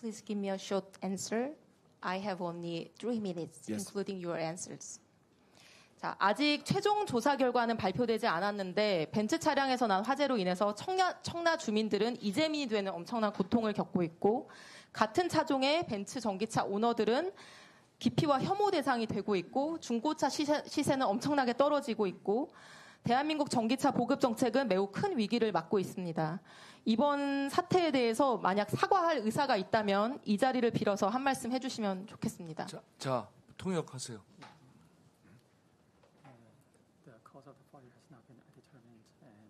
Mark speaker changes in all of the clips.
Speaker 1: Please give me a short answer. I have only 3 minutes,
Speaker 2: Yes.
Speaker 1: including your answers. 자, 아직 최종 조사 결과는 발표되지 않았는데 벤츠 차량에서 난 화재로 인해서 청라 주민들은 이재민이 되는 엄청난 고통을 겪고 있고 같은 차종의 벤츠 전기차 오너들은 기피와 혐오 대상이 되고 있고 중고차 시세는 엄청나게 떨어지고 있고 대한민국 전기차 보급 정책은 매우 큰 위기를 맞고 있습니다. 이번 사태에 대해서 만약 사과할 의사가 있다면 이 자리를 빌어서 한 말씀 해주시면 좋겠습니다.
Speaker 3: 자, 통역하세요.
Speaker 4: The cause of the fire has not been determined, and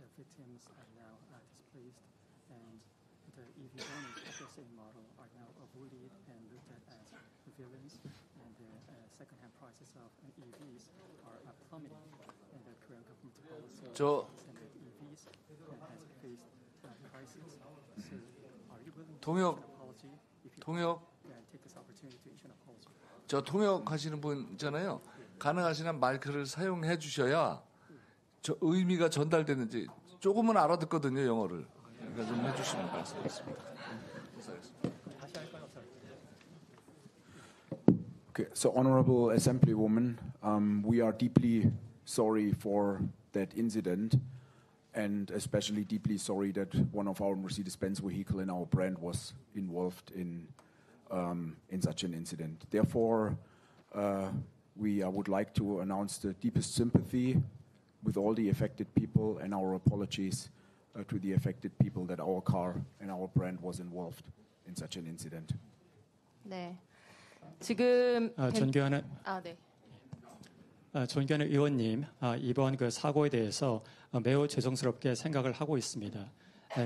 Speaker 4: the victims are now displaced, and the EV owners of the same model are now avoided and looked at as villains, and the second-hand prices of EVs are plummeting, and the Korean government policy and the EVs has faced crisis. So, are you willing to issue an apology? If you take this opportunity to issue an apology.
Speaker 3: 저 통역하시는 분 있잖아요. 가능하시면 마이크를 사용해 주셔야 저 의미가 전달되는지 조금은 알아듣거든요, 영어를. 그러니까 좀 해주시면 감사하겠습니다.
Speaker 2: Okay, so Honorable Assemblywoman, we are deeply sorry for that incident, and especially deeply sorry that one of our Mercedes-Benz vehicle in our brand was involved in such an incident. Therefore, I would like to announce the deepest sympathy with all the affected people and our apologies to the affected people that our car and our brand was involved in such an incident.
Speaker 1: 네. 지금
Speaker 4: 존경하는 의원님, 이번 그 사고에 대해서 매우 죄송스럽게 생각을 하고 있습니다.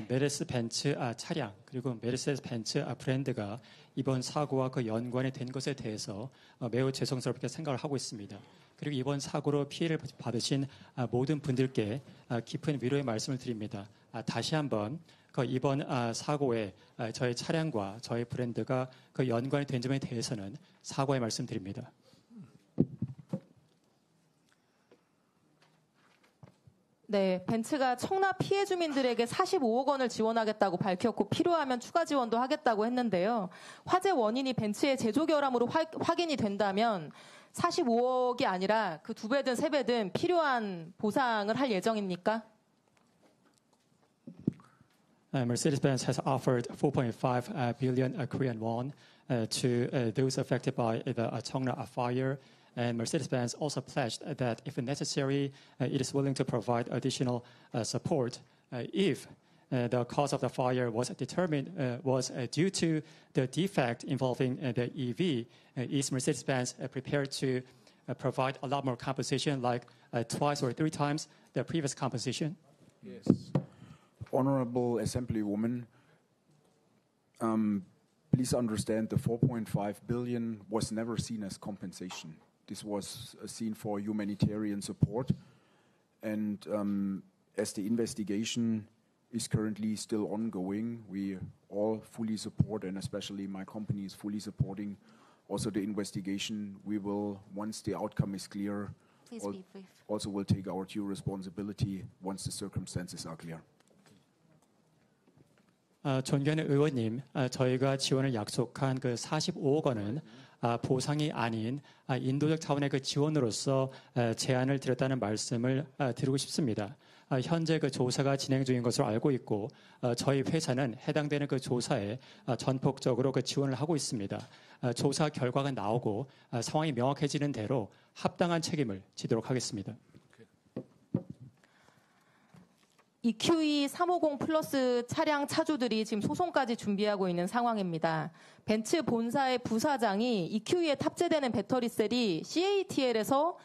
Speaker 4: 메르스 벤츠 차량 그리고 메르세스 벤츠 브랜드가 이번 사고와 그 연관이 된 것에 대해서 매우 죄송스럽게 생각을 하고 있습니다. 그리고 이번 사고로 피해를 받으신 모든 분들께 깊은 위로의 말씀을 드립니다. 다시 한번 그 이번 사고에 저희 차량과 저희 브랜드가 그 연관이 된 점에 대해서는 사과의 말씀드립니다.
Speaker 1: 네, 벤츠가 청라 피해 주민들에게 45억 원을 지원하겠다고 밝혔고 필요하면 추가 지원도 하겠다고 했는데요. 화재 원인이 벤츠의 제조 결함으로 확인이 된다면 45억이 아니라 그 2배든 3배든 필요한 보상을 할 예정입니까?
Speaker 4: Mercedes-Benz has offered 4.5 billion Korean won to those affected by the Cheongna fire. And Mercedes-Benz also pledged that if necessary, it is willing to provide additional support if the cause of the fire was determined was due to the defect involving the EV. Is Mercedes-Benz prepared to provide a lot more compensation, like twice or 3 times the previous compensation?
Speaker 2: Yes. Honorable Assemblywoman, please understand the 4.5 billion was never seen as compensation. This was seen for humanitarian support, and as the investigation is currently still ongoing, we all fully support, and especially my company is fully supporting also the investigation. We will, once the outcome is clear,
Speaker 1: Please be brief.
Speaker 2: also will take our due responsibility once the circumstances are clear.
Speaker 4: 존경하는 의원님, 저희가 지원을 약속한 그 45억 원은 보상이 아닌 인도적 차원의 그 지원으로서 제안을 드렸다는 말씀을 드리고 싶습니다. 현재 그 조사가 진행 중인 것으로 알고 있고 저희 회사는 해당되는 그 조사에 전폭적으로 그 지원을 하고 있습니다. 조사 결과가 나오고 상황이 명확해지는 대로 합당한 책임을 지도록 하겠습니다.
Speaker 1: EQE 350 플러스 차량 차주들이 지금 소송까지 준비하고 있는 상황입니다. 벤츠 본사의 부사장이 EQE에 탑재되는 배터리셀이 CATL에서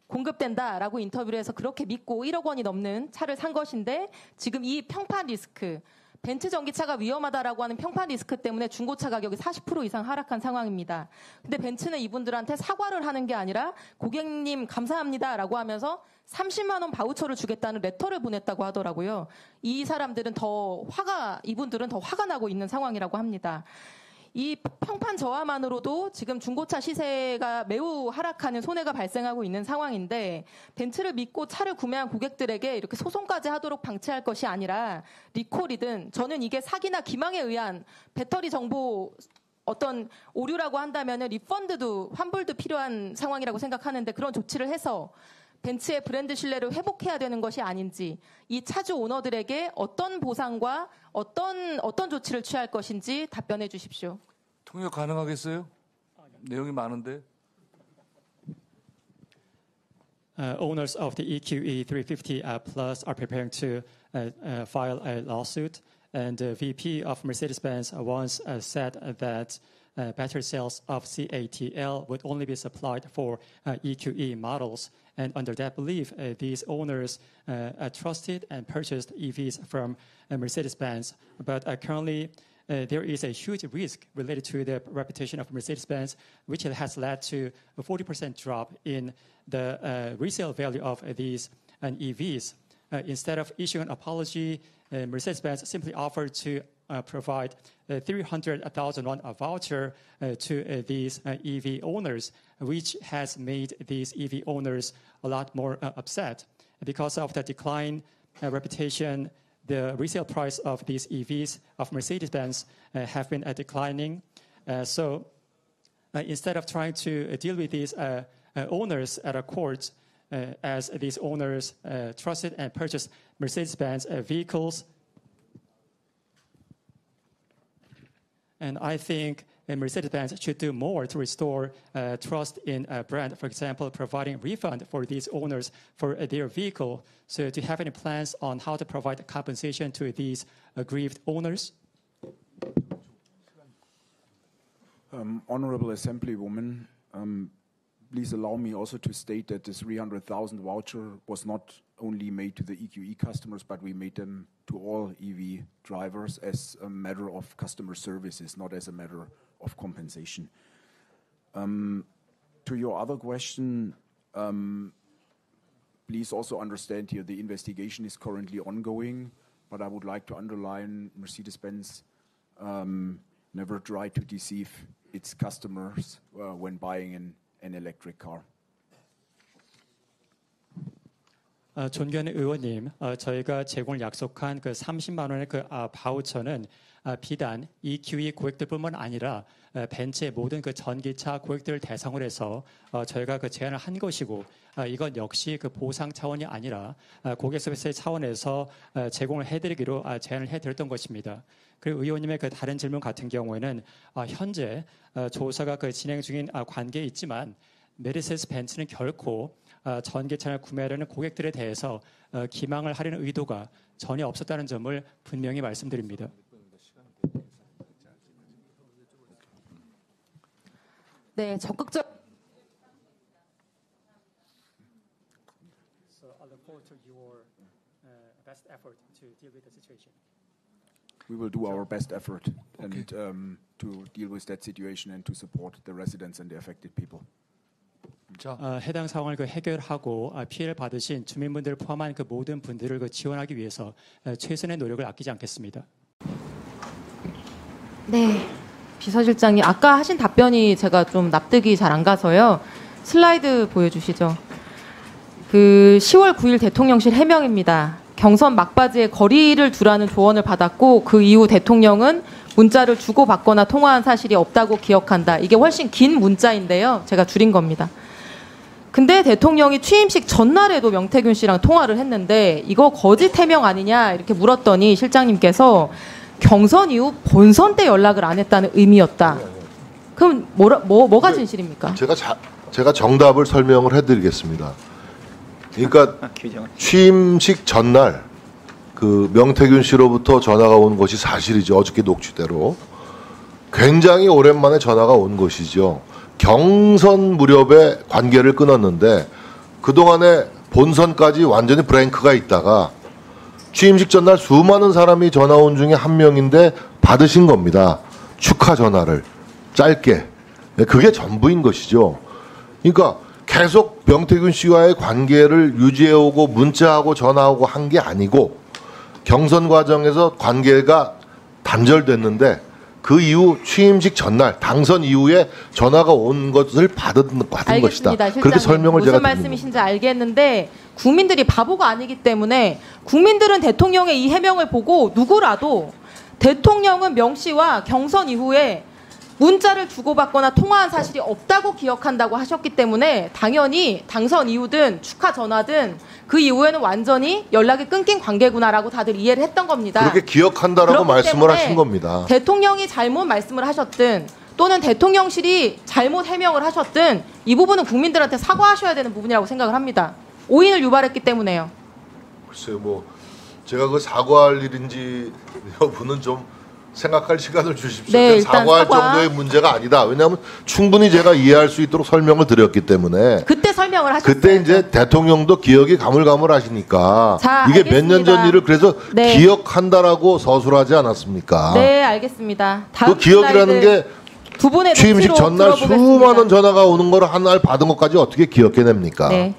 Speaker 1: 공급된다라고 인터뷰를 해서 그렇게 믿고 1억 원이 넘는 차를 산 것인데 지금 이 평판 리스크, 벤츠 전기차가 위험하다라고 하는 평판 리스크 때문에 중고차 가격이 40% 이상 하락한 상황입니다. 근데 벤츠는 이분들한테 사과를 하는 게 아니라 고객님 감사합니다라고 하면서 30만 원 바우처를 주겠다는 레터를 보냈다고 하더라고요. 이분들은 더 화가 나고 있는 상황이라고 합니다. 이 평판 저하만으로도 지금 중고차 시세가 매우 하락하는 손해가 발생하고 있는 상황인데 벤츠를 믿고 차를 구매한 고객들에게 이렇게 소송까지 하도록 방치할 것이 아니라 리콜이든 저는 이게 사기나 기망에 의한 배터리 정보 어떤 오류라고 한다면 리펀드도 환불도 필요한 상황이라고 생각하는데 그런 조치를 해서 벤츠의 브랜드 신뢰를 회복해야 되는 것이 아닌지 이 차주 오너들에게 어떤 보상과 어떤 조치를 취할 것인지 답변해 주십시오.
Speaker 3: 통역 가능하겠어요? 내용이 많은데.
Speaker 4: Owners of the EQE 350 Plus are preparing to file a lawsuit, and the VP of Mercedes-Benz once said that battery cells of CATL would only be supplied for EQE models. And under that belief, these owners trusted and purchased EVs from Mercedes-Benz. But currently, there is a huge risk related to the reputation of Mercedes-Benz, which has led to a 40% drop in the resale value of these EVs. Instead of issuing an apology, Mercedes-Benz simply offered to provide 300,000 won voucher to these EV owners, which has made these EV owners a lot more upset. Because of the decline reputation, the resale price of these EVs of Mercedes-Benz have been declining. So instead of trying to deal with these owners at a court, as these owners trusted and purchased Mercedes-Benz vehicles, and I think Mercedes-Benz should do more to restore trust in a brand. For example, providing refund for these owners for their vehicle. So do you have any plans on how to provide compensation to these aggrieved owners?
Speaker 2: Honorable Assemblywoman, please allow me also to state that this 300,000 voucher was not only made to the EQE customers, but we made them to all EV drivers as a matter of customer services, not as a matter of compensation. To your other question, please also understand here the investigation is currently ongoing, but I would like to underline Mercedes-Benz never try to deceive its customers when buying an electric car.
Speaker 4: 존경하는 의원님, 저희가 제공을 약속한 그 30만 원의 그 바우처는 비단 EQE 고객들뿐만 아니라 벤츠의 모든 그 전기차 고객들을 대상으로 해서 저희가 그 제안을 한 것이고, 이건 역시 그 보상 차원이 아니라 고객 서비스의 차원에서 제공을 해드리기로 제안을 해드렸던 것입니다. 그리고 의원님의 그 다른 질문 같은 경우에는 현재 조사가 그 진행 중인 관계에 있지만 메르세데스 벤츠는 결코 전기차를 구매하려는 고객들에 대해서 기망을 하려는 의도가 전혀 없었다는 점을 분명히 말씀드립니다.
Speaker 1: 네, 적극적.
Speaker 4: So I look forward to your best effort to deal with the situation.
Speaker 2: We will do our best effort and to deal with that situation and to support the residents and the affected people.
Speaker 4: 해당 상황을 그 해결하고 피해를 받으신 주민분들을 포함한 그 모든 분들을 그 지원하기 위해서 최선의 노력을 아끼지 않겠습니다.
Speaker 1: 네, 비서실장님 아까 하신 답변이 제가 좀 납득이 잘 안 가서요. 슬라이드 보여주시죠. 그 10월 9일 대통령실 해명입니다. 경선 막바지에 거리를 두라는 조언을 받았고 그 이후 대통령은 문자를 주고받거나 통화한 사실이 없다고 기억한다. 이게 훨씬 긴 문자인데요. 제가 줄인 겁니다. 근데 대통령이 취임식 전날에도 명태균 씨랑 통화를 했는데 이거 거짓 해명 아니냐 이렇게 물었더니 실장님께서 경선 이후 본선 때 연락을 안 했다는 의미였다. 그럼 뭐가 진실입니까?
Speaker 5: 제가 정답을 설명을 해드리겠습니다. 그러니까 취임식 전날 그 명태균 씨로부터 전화가 온 것이 사실이죠. 어저께 녹취대로. 굉장히 오랜만에 전화가 온 것이죠. 경선 무렵에 관계를 끊었는데 그동안에 본선까지 완전히 브레이크가 있다가 취임식 전날 수많은 사람이 전화 온 중에 한 명인데 받으신 겁니다. 축하 전화를 짧게. 그게 전부인 것이죠. 그러니까 계속 명태균 씨와의 관계를 유지해오고 문자하고 전화하고 한 게 아니고 경선 과정에서 관계가 단절됐는데 그 이후 취임식 전날 당선 이후에 전화가 온 것을 받은 것이다.
Speaker 1: 알겠습니다.
Speaker 5: 그렇게 설명을
Speaker 1: 무슨
Speaker 5: 제가
Speaker 1: 말씀이신지 알겠는데 국민들이 바보가 아니기 때문에 국민들은 대통령의 이 해명을 보고 누구라도 대통령은 명 씨와 경선 이후에 문자를 주고받거나 통화한 사실이 없다고 기억한다고 하셨기 때문에 당연히 당선 이후든 축하 전화든 그 이후에는 완전히 연락이 끊긴 관계구나라고 다들 이해를 했던 겁니다.
Speaker 5: 그렇게 기억한다라고
Speaker 1: 그렇기
Speaker 5: 말씀을
Speaker 1: 때문에
Speaker 5: 하신 겁니다.
Speaker 1: 대통령이 잘못 말씀을 하셨든 또는 대통령실이 잘못 해명을 하셨든 이 부분은 국민들한테 사과하셔야 되는 부분이라고 생각을 합니다. 오인을 유발했기 때문에요.
Speaker 5: 글쎄요, 뭐 제가 그 사과할 일인지 여부는 좀 생각할 시간을 주십시오.
Speaker 1: 네, 일단
Speaker 5: 사과할
Speaker 1: 사과.
Speaker 5: 정도의 문제가 아니다. 왜냐하면 충분히 제가 이해할 수 있도록 설명을 드렸기 때문에
Speaker 1: 그때 설명을 하셨어요.
Speaker 5: 그때 이제 대통령도 기억이 가물가물하시니까
Speaker 1: 자,
Speaker 5: 이게 몇 년 전
Speaker 1: 알겠습니다.
Speaker 5: 일을 그래서
Speaker 1: 네.
Speaker 5: 기억한다라고 서술하지 않았습니까?
Speaker 1: 네, 알겠습니다. 다음
Speaker 5: 그 기억이라는
Speaker 1: 슬라이드
Speaker 5: 게
Speaker 1: 두 분의
Speaker 5: 취임식
Speaker 1: 녹취록
Speaker 5: 전날
Speaker 1: 들어보겠습니다.
Speaker 5: 수많은 전화가 오는 걸 한 날 받은 것까지 어떻게 기억해냅니까?
Speaker 1: 네.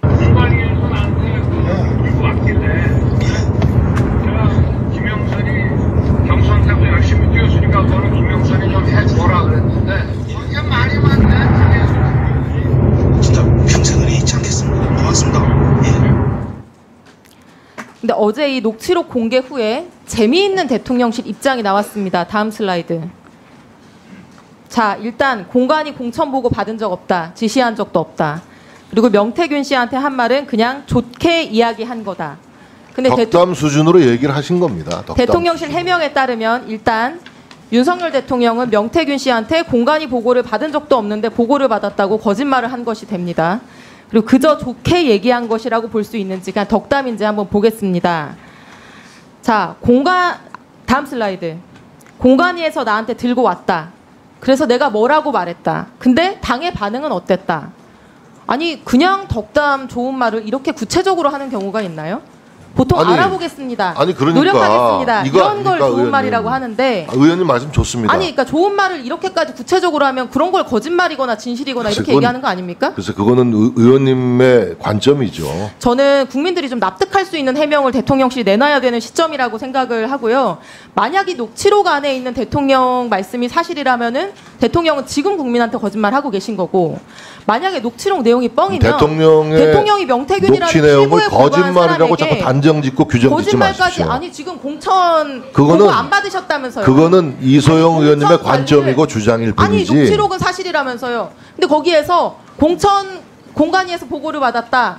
Speaker 6: 공관위에서 나한테 이거 왔길래 제가 김영선이 경선에서 열심히 뛰었으니까 너는 김영선이 좀 해줘라 그랬는데 이게 말이 많네.
Speaker 7: 진짜 평생을 잊지 않겠습니다. 고맙습니다. 예.
Speaker 1: 근데 어제 이 녹취록 공개 후에 재미있는 대통령실 입장이 나왔습니다. 다음 슬라이드. 자, 일단 공관위 공천 보고 받은 적 없다. 지시한 적도 없다. 그리고 명태균 씨한테 한 말은 그냥 좋게 이야기한 거다. 근데
Speaker 5: 덕담 수준으로 얘기를 하신 겁니다. 덕담
Speaker 1: 대통령실
Speaker 5: 수준.
Speaker 1: 해명에 따르면 일단 윤석열 대통령은 명태균 씨한테 공관위 보고를 받은 적도 없는데 보고를 받았다고 거짓말을 한 것이 됩니다. 그리고 그저 좋게 얘기한 것이라고 볼 수 있는지 그냥 덕담인지 한번 보겠습니다. 자, 다음 슬라이드. 공관위에서 나한테 들고 왔다. 그래서 내가 뭐라고 말했다. 근데 당의 반응은 어땠다. 아니 그냥 덕담 좋은 말을 이렇게 구체적으로 하는 경우가 있나요? 보통
Speaker 5: 아니,
Speaker 1: 알아보겠습니다.
Speaker 5: 아니, 그러니까
Speaker 1: 노력하겠습니다.
Speaker 5: 이거
Speaker 1: 이런 걸
Speaker 5: 아닙니까,
Speaker 1: 좋은
Speaker 5: 의원님.
Speaker 1: 말이라고 하는데
Speaker 5: 의원님 말씀 좋습니다.
Speaker 1: 아니 그러니까 좋은 말을 이렇게까지 구체적으로 하면 그런 걸 거짓말이거나 진실이거나 이렇게
Speaker 5: 그건-
Speaker 1: 얘기하는 거 아닙니까?
Speaker 5: 그래서 그거는 의원님의 관점이죠.
Speaker 1: 저는 국민들이 좀 납득할 수 있는 해명을 대통령실이 내놔야 되는 시점이라고 생각을 하고요. 만약 이 녹취록 안에 있는 대통령 말씀이 사실이라면은 대통령은 지금 국민한테 거짓말하고 계신 거고 만약에 녹취록 내용이 뻥이면 대통령이 명태균이라는
Speaker 5: 녹취 내용을
Speaker 1: 피고에 불과한
Speaker 5: 거짓말이라고
Speaker 1: 사람에게
Speaker 5: 자꾸 단정짓고 규정짓지
Speaker 1: 거짓말까지
Speaker 5: 마십시오.
Speaker 1: 아니 지금 공천
Speaker 5: 그거는-
Speaker 1: 보고 안 받으셨다면서요.
Speaker 5: 그거는 이소영
Speaker 1: 아니,
Speaker 5: 의원님의
Speaker 1: 공천
Speaker 5: 관점이고
Speaker 1: 관리를-
Speaker 5: 주장일
Speaker 1: 아니
Speaker 5: 뿐이지.
Speaker 1: 녹취록은 사실이라면서요. 근데 거기에서 공관위에서 보고를 받았다.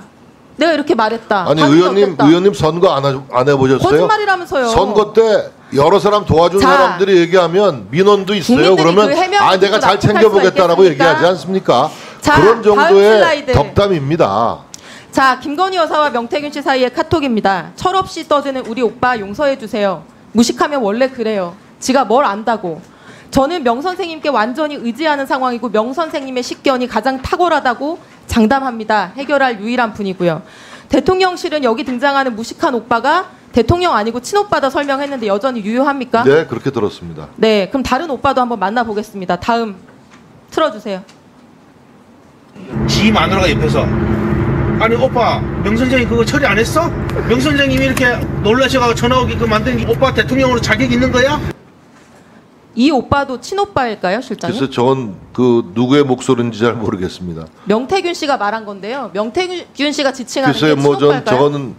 Speaker 1: 내가 이렇게 말했다.
Speaker 5: 아니
Speaker 1: 반응이
Speaker 5: 의원님
Speaker 1: 어땠다.
Speaker 5: 의원님 선거 안 해보셨어요?
Speaker 1: 거짓말이라면서요.
Speaker 5: 선거 때 여러 사람 도와준
Speaker 1: 자,
Speaker 5: 사람들이 얘기하면 민원도 있어요.
Speaker 1: 국민들이
Speaker 5: 그러면
Speaker 1: 그 해명을
Speaker 5: 아 내가
Speaker 1: 듣고
Speaker 5: 잘
Speaker 1: 납득할
Speaker 5: 챙겨보겠다라고
Speaker 1: 수가 있겠습니까?
Speaker 5: 얘기하지 않습니까?
Speaker 1: 자,
Speaker 5: 그런
Speaker 1: 다음
Speaker 5: 정도의
Speaker 1: 슬라이드.
Speaker 5: 덕담입니다.
Speaker 1: 자, 김건희 여사와 명태균 씨 사이의 카톡입니다. 철없이 떠드는 우리 오빠 용서해 주세요. 무식하면 원래 그래요. 지가 뭘 안다고. 저는 명 선생님께 완전히 의지하는 상황이고 명 선생님의 식견이 가장 탁월하다고 장담합니다. 해결할 유일한 분이고요. 대통령실은 여기 등장하는 무식한 오빠가 대통령 아니고 친오빠다 설명했는데 여전히 유효합니까?
Speaker 5: 네 그렇게 들었습니다.
Speaker 1: 네, 그럼 다른 오빠도 한번 만나보겠습니다. 다음 틀어주세요.
Speaker 7: 지 마누라가 옆에서 아니 오빠 명 선생님 그거 처리 안 했어? 명 선생님이 이렇게 놀라셔가지고 전화 오게끔 만든 게 오빠 대통령으로 자격 있는 거야?
Speaker 1: 이 오빠도 친오빠일까요, 실장님?
Speaker 5: 그래서 전 그 누구의 목소리인지 잘 모르겠습니다.
Speaker 1: 명태균 씨가 말한 건데요. 명태균 씨가 지칭하는 게
Speaker 5: 글쎄요, 뭐 전
Speaker 1: 친오빠일까요?
Speaker 5: 저거는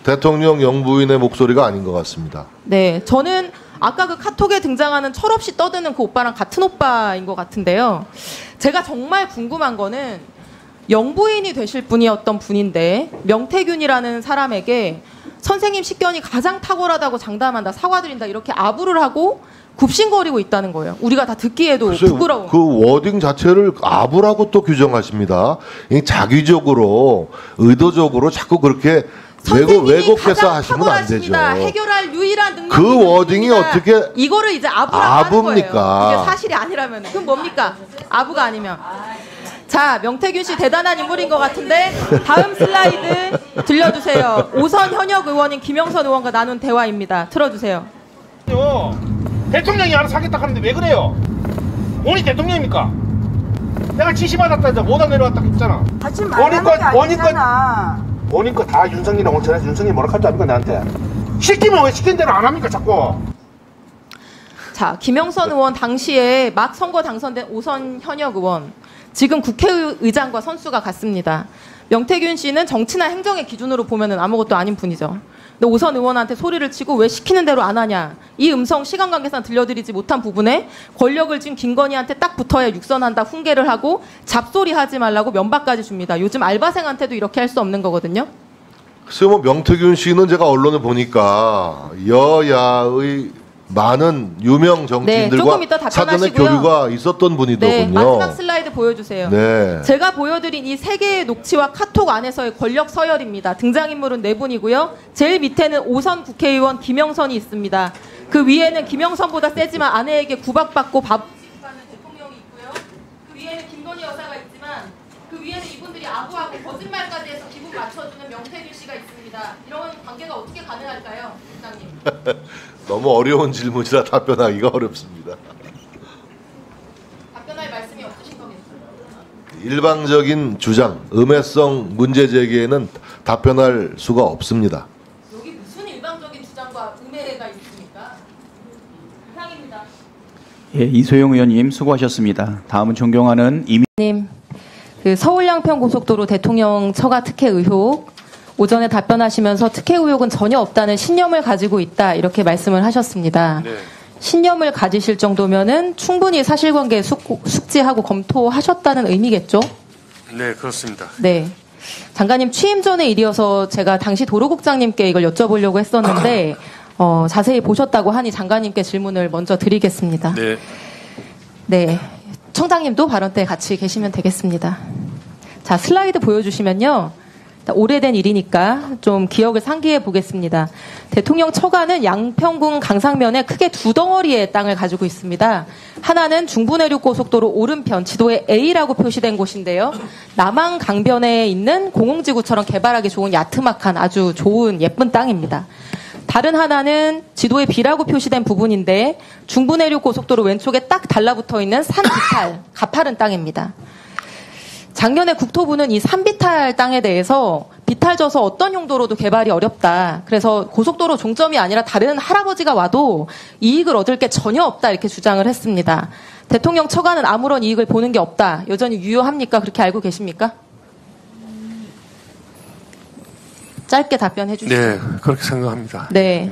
Speaker 5: 대통령 영부인의 목소리가 아닌 것 같습니다.
Speaker 1: 네, 저는 아까 그 카톡에 등장하는 철없이 떠드는 그 오빠랑 같은 오빠인 것 같은데요. 제가 정말 궁금한 거는 영부인이 되실 분이었던 분인데 명태균이라는 사람에게 선생님 식견이 가장 탁월하다고 장담한다, 사과드린다 이렇게 아부를 하고 굽신거리고 있다는 거예요. 우리가 다 듣기에도
Speaker 5: 글쎄요,
Speaker 1: 부끄러운.
Speaker 5: 그 워딩 자체를 아부라고 또 규정하십니다. 이 자기적으로 의도적으로 자꾸 그렇게 왜곡해서 하시면 안 되죠.
Speaker 1: 해결할 유일한 능력이
Speaker 5: 그 워딩이
Speaker 1: 있습니다.
Speaker 5: 어떻게
Speaker 1: 이거를 이제 아부라고 하는
Speaker 5: 아부입니까?
Speaker 1: 거예요. 이게 사실이 아니라면 그럼 뭡니까? 아부가 아니면. 자, 명태균 씨 대단한 인물인 것 같은데 다음 슬라이드 들려주세요. 오선 현역 의원인 김영선 의원과 나눈 대화입니다. 틀어주세요.
Speaker 7: 대통령이 알아서 하겠다 하는데 왜 그래요? 오늘 대통령입니까? 내가 지시받았다 이제 못안 내려왔다 했잖아.
Speaker 8: 하지 말라는 게 아니잖아.
Speaker 7: 본인 거 다 윤석이랑 온천해서 윤석이 뭐라 할줄 압니까 나한테? 시키면 왜 시킨 대로 안 합니까 자꾸?
Speaker 1: 자, 김영선 의원 당시에 막 선거 당선된 5선 현역 의원, 지금 국회의장과 선수가 같습니다. 명태균 씨는 정치나 행정의 기준으로 보면은 아무것도 아닌 분이죠. 근데 5선 의원한테 소리를 치고 왜 시키는 대로 안 하냐. 이 음성 시간 관계상 들려드리지 못한 부분에 권력을 쥔 김건희한테 딱 붙어야 육선한다 훈계를 하고 잡소리 하지 말라고 면박까지 줍니다. 요즘 알바생한테도 이렇게 할 수 없는 거거든요.
Speaker 5: 글쎄요, 뭐 명태균 씨는 제가 언론에 보니까 여야의 많은 유명 정치인들과
Speaker 1: 조금 이따
Speaker 5: 사전에
Speaker 1: 답변하시고요.
Speaker 5: 교류가 있었던 분이더군요.
Speaker 1: 네, 마지막 슬라이드 보여주세요.
Speaker 5: 네.
Speaker 1: 제가 보여드린 이 세 개의 녹취와 카톡 안에서의 권력 서열입니다. 등장인물은 4분이고요. 제일 밑에는 5선 국회의원 김영선이 있습니다. 그 위에는 김영선보다 세지만 아내에게 구박받고 밥하는 대통령이 있고요. 그 위에는 김건희 여사가 있지만 그 위에는 이분들이 아부하고 거짓말까지 해서 기분 맞춰주는 명태균 씨가 있습니다. 이런 관계가 어떻게 가능할까요, 국장님?
Speaker 5: 너무 어려운 질문이라 답변하기가 어렵습니다.
Speaker 1: 답변할 말씀이 없으신 거겠죠?
Speaker 5: 일방적인 주장, 음해성 문제 제기에는 답변할 수가 없습니다.
Speaker 1: 여기 무슨 일방적인 주장과 음해가 있습니까? 이상입니다.
Speaker 9: 예, 이소영 의원님 수고하셨습니다. 다음은 존경하는
Speaker 1: 님, 그 서울 양평 고속도로 대통령 처가 특혜 의혹 오전에 답변하시면서 특혜 의혹은 전혀 없다는 신념을 가지고 있다 이렇게 말씀을 하셨습니다.
Speaker 10: 네.
Speaker 1: 신념을 가지실 정도면은 충분히 사실관계 숙지하고 검토하셨다는 의미겠죠?
Speaker 10: 네, 그렇습니다.
Speaker 1: 네. 장관님 취임 전의 일이어서 제가 당시 도로국장님께 이걸 여쭤보려고 했었는데 자세히 보셨다고 하니 장관님께 질문을 먼저 드리겠습니다.
Speaker 10: 네.
Speaker 1: 네. 청장님도 발언 때 같이 계시면 되겠습니다. 자, 슬라이드 보여주시면요. 오래된 일이니까 좀 기억을 상기해 보겠습니다. 대통령 처가는 양평군 강상면에 크게 두 덩어리의 땅을 가지고 있습니다. 하나는 중부내륙고속도로 오른편 지도에 A라고 표시된 곳인데요. 남한 강변에 있는 공흥지구처럼 개발하기 좋은 야트막한 아주 좋은 예쁜 땅입니다. 다른 하나는 지도에 B라고 표시된 부분인데 중부내륙고속도로 왼쪽에 딱 달라붙어 있는 산비탈, 가파른 땅입니다. 작년에 국토부는 이 산비탈 땅에 대해서 비탈져서 어떤 용도로도 개발이 어렵다. 그래서 고속도로 종점이 아니라 다른 할아버지가 와도 이익을 얻을 게 전혀 없다 이렇게 주장을 했습니다. 대통령 처가는 아무런 이익을 보는 게 없다. 여전히 유효합니까? 그렇게 알고 계십니까? 짧게 답변해 주시죠.
Speaker 10: 네, 그렇게 생각합니다.
Speaker 1: 네.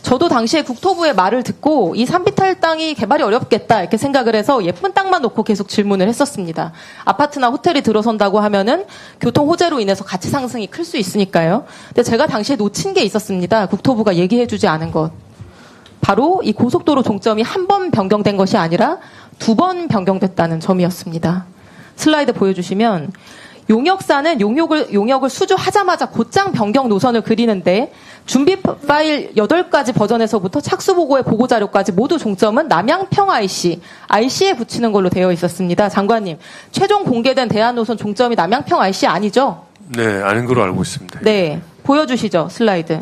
Speaker 1: 저도 당시에 국토부의 말을 듣고 이 산비탈 땅이 개발이 어렵겠다 이렇게 생각을 해서 예쁜 땅만 놓고 계속 질문을 했었습니다. 아파트나 호텔이 들어선다고 하면은 교통 호재로 인해서 가치 상승이 클 수 있으니까요. 근데 제가 당시에 놓친 게 있었습니다. 국토부가 얘기해 주지 않은 것. 바로 이 고속도로 종점이 한 번 변경된 것이 아니라 2번 변경됐다는 점이었습니다. 슬라이드 보여주시면 용역사는 용역을 수주하자마자 곧장 변경 노선을 그리는데 준비 파일 8가지 버전에서부터 착수보고의 보고자료까지 모두 종점은 남양평 IC에 붙이는 걸로 되어 있었습니다. 장관님, 최종 공개된 대안노선 종점이 남양평 IC 아니죠?
Speaker 10: 네, 아닌 걸로 알고 있습니다.
Speaker 1: 네, 보여주시죠, 슬라이드.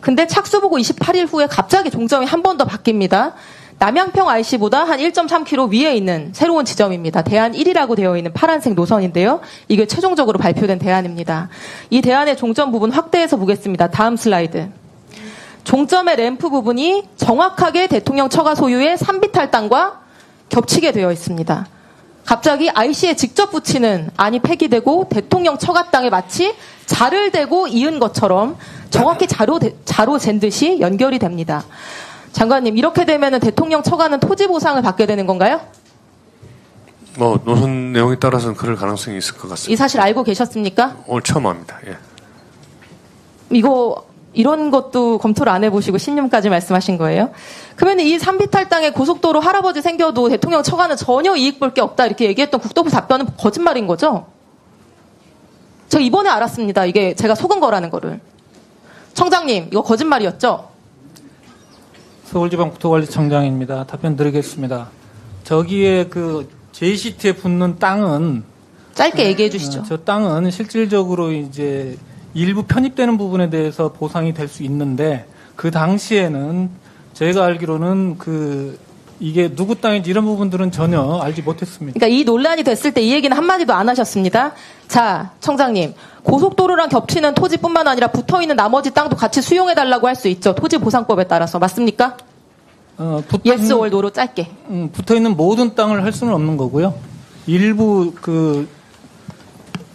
Speaker 1: 근데 착수보고 28일 후에 갑자기 종점이 한 번 더 바뀝니다. 남양평 IC보다 한 1.3km 위에 있는 새로운 지점입니다. 대안 1이라고 되어 있는 파란색 노선인데요. 이게 최종적으로 발표된 대안입니다. 이 대안의 종점 부분 확대해서 보겠습니다. 다음 슬라이드. 종점의 램프 부분이 정확하게 대통령 처가 소유의 산비탈 땅과 겹치게 되어 있습니다. 갑자기 IC에 직접 붙이는 안이 폐기되고 대통령 처가 땅에 마치 자를 대고 이은 것처럼 정확히 자로 잰 듯이 연결이 됩니다. 장관님, 이렇게 되면 대통령 처가는 토지 보상을 받게 되는 건가요?
Speaker 10: 뭐 노선 내용에 따라서는 그럴 가능성이 있을 것 같습니다.
Speaker 1: 이 사실 알고 계셨습니까?
Speaker 10: 오늘 처음 합니다. 예.
Speaker 1: 이런 것도 검토를 안 해보시고 신념까지 말씀하신 거예요? 그러면 이 산비탈 땅에 고속도로 할아버지 생겨도 대통령 처가는 전혀 이익 볼 게 없다 이렇게 얘기했던 국토부 답변은 거짓말인 거죠? 저 이번에 알았습니다. 이게 제가 속은 거라는 거를. 청장님, 이거 거짓말이었죠?
Speaker 11: 서울지방국토관리청장입니다. 답변 드리겠습니다. 저기에 그 JCT에 붙는 땅은
Speaker 1: 짧게 얘기해 주시죠.
Speaker 11: 저 땅은 실질적으로 이제 일부 편입되는 부분에 대해서 보상이 될 수 있는데 그 당시에는 제가 알기로는 그 이게 누구 땅인지 이런 부분들은 전혀 알지 못했습니다.
Speaker 1: 그러니까 이 논란이 됐을 때 이 얘기는 한마디도 안 하셨습니다. 자, 청장님. 고속도로랑 겹치는 토지뿐만 아니라 붙어있는 나머지 땅도 같이 수용해달라고 할 수 있죠. 토지보상법에 따라서. 맞습니까? 예스 월 노로 짧게.
Speaker 11: 붙어있는 모든 땅을 할 수는 없는 거고요. 일부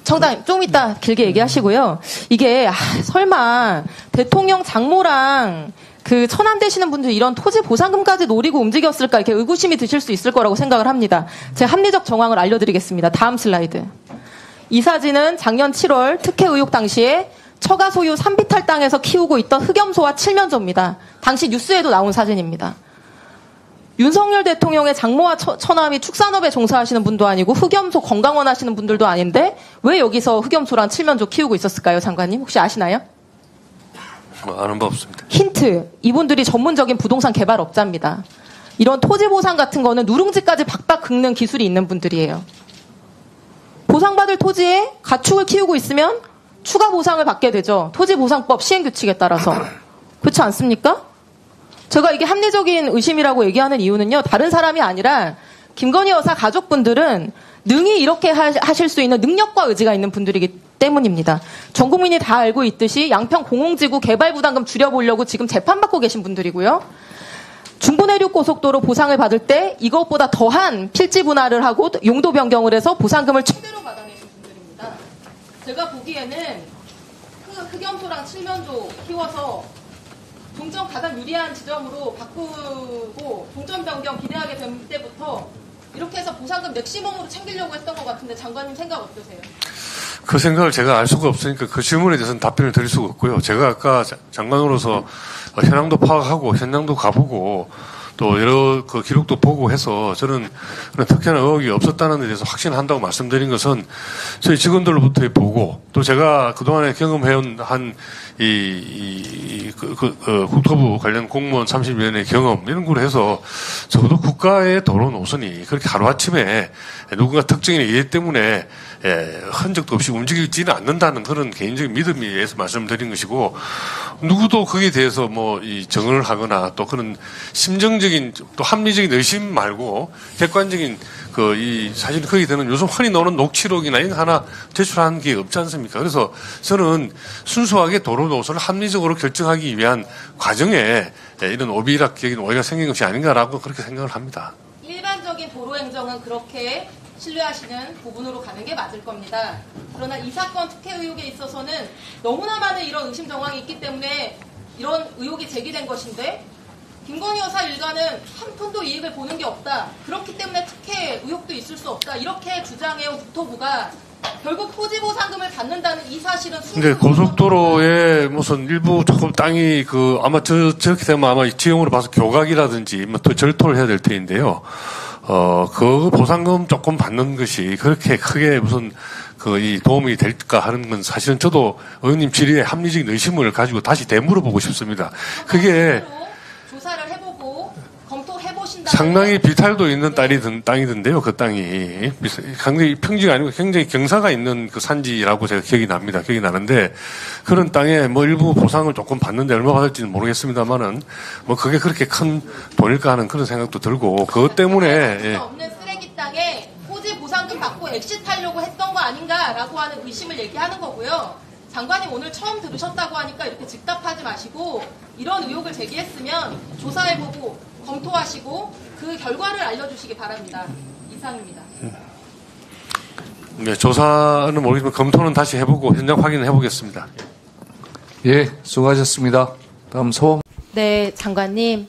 Speaker 1: 청장님, 좀 이따 길게 얘기하시고요. 이게, 설마, 대통령 장모랑 그 천안되시는 분들 이런 토지 보상금까지 노리고 움직였을까 이렇게 의구심이 드실 수 있을 거라고 생각을 합니다. 제 합리적 정황을 알려드리겠습니다. 다음 슬라이드. 이 사진은 작년 7월 특혜 의혹 당시에 처가 소유 산비탈 땅에서 키우고 있던 흑염소와 칠면조입니다. 당시 뉴스에도 나온 사진입니다. 윤석열 대통령의 장모와 처남이 축산업에 종사하시는 분도 아니고 흑염소 건강원 하시는 분들도 아닌데 왜 여기서 흑염소랑 칠면조 키우고 있었을까요, 장관님? 혹시 아시나요?
Speaker 10: 아는 바 없습니다.
Speaker 1: 힌트. 이분들이 전문적인 부동산 개발업자입니다. 이런 토지 보상 같은 거는 누룽지까지 박박 긁는 기술이 있는 분들이에요. 보상받을 토지에 가축을 키우고 있으면 추가 보상을 받게 되죠. 토지보상법 시행규칙에 따라서. 그렇지 않습니까? 제가 이게 합리적인 의심이라고 얘기하는 이유는요. 다른 사람이 아니라 김건희 여사 가족분들은 능히 이렇게 하실 수 있는 능력과 의지가 있는 분들이기 때문입니다. 전 국민이 다 알고 있듯이 양평 공홍지구 개발 부담금 줄여보려고 지금 재판받고 계신 분들이고요. 중부내륙 고속도로 보상을 받을 때 이것보다 더한 필지 분할을 하고 용도 변경을 해서 보상금을 최대로 받아내신 분들입니다. 제가 보기에는 흑염소랑 칠면조 키워서 종점 가장 유리한 지점으로 바꾸고 종점 변경 비대하게 된 때부터 이렇게 해서 보상금 맥시멈으로 챙기려고 했던 것 같은데 장관님 생각 어떠세요?
Speaker 10: 그 생각을 제가 알 수가 없으니까 그 질문에 대해서는 답변을 드릴 수가 없고요. 제가 아까 장관으로서 현황도 파악하고 현장도 가보고 또 여러 그 기록도 보고 해서 저는 그런 특혜나 의혹이 없었다는 데 대해서 확신한다고 말씀드린 것은 저희 직원들로부터 보고 또 제가 그동안에 경험해온 국토부 관련 공무원 30년의 경험 이런 걸 해서 적어도 국가의 도로 노선이 그렇게 하루아침에 누군가 특정인의 이해 때문에 흔적도 없이 움직이지는 않는다는 그런 개인적인 믿음에 의해서 말씀드린 것이고 누구도 거기에 대해서 뭐 이 정언을 하거나 또 그런 심정적인 또 합리적인 의심 말고 객관적인 사실 거기 되는 요즘 흔히 나오는 녹취록이나 이런 거 하나 제출한 게 없지 않습니까? 그래서 저는 순수하게 도로 노선을 합리적으로 결정하기 위한 과정에 이런 오비락적인 오해가 생긴 것이 아닌가라고 그렇게 생각을 합니다.
Speaker 1: 일반적인 도로 행정은 그렇게 신뢰하시는 부분으로 가는 게 맞을 겁니다. 그러나 이 사건 특혜 의혹에 있어서는 너무나 많은 이런 의심 정황이 있기 때문에 이런 의혹이 제기된 것인데 김건희 여사 일가는 한 푼도 이익을 보는 게 없다. 그렇기 때문에 특혜 의혹도 있을 수 없다. 이렇게 주장해온 국토부가 결국 토지보상금을 받는다는 이 사실은
Speaker 10: 근데 고속도로에 무슨 일부 조금 땅이 아마 저렇게 되면 아마 지형으로 봐서 교각이라든지 뭐 또 절토를 해야 될 테인데요. 그 보상금 조금 받는 것이 그렇게 크게 무슨 이 도움이 될까 하는 건 사실은 저도 의원님 질의에 합리적인 의심을 가지고 다시 되물어보고 싶습니다. 그게
Speaker 1: 조사를 해보고 검토해보신다.
Speaker 10: 상당히 비탈도 있는 땅이던데요. 그 땅이 굉장히 평지가 아니고 굉장히 경사가 있는 그 산지라고 제가 기억이 나는데 그런 땅에 뭐 일부 보상을 조금 받는데 얼마 받을지는 모르겠습니다만은 뭐 그게 그렇게 큰 돈일까 하는 그런 생각도 들고 그것 때문에
Speaker 1: 없는 쓰레기 땅에 토지 보상금 받고 엑시트하려고 했던 거 아닌가라고 하는 의심을 얘기하는 거고요. 장관님 오늘 처음 들으셨다고 하니까 이렇게 즉답하지 마시고 이런 의혹을 제기했으면 조사해보고 검토하시고 그 결과를 알려주시기 바랍니다. 이상입니다.
Speaker 10: 네, 조사는 모르겠지만 검토는 다시 해보고 현장 확인을 해보겠습니다.
Speaker 3: 예, 수고하셨습니다. 다음 소원.
Speaker 1: 네, 장관님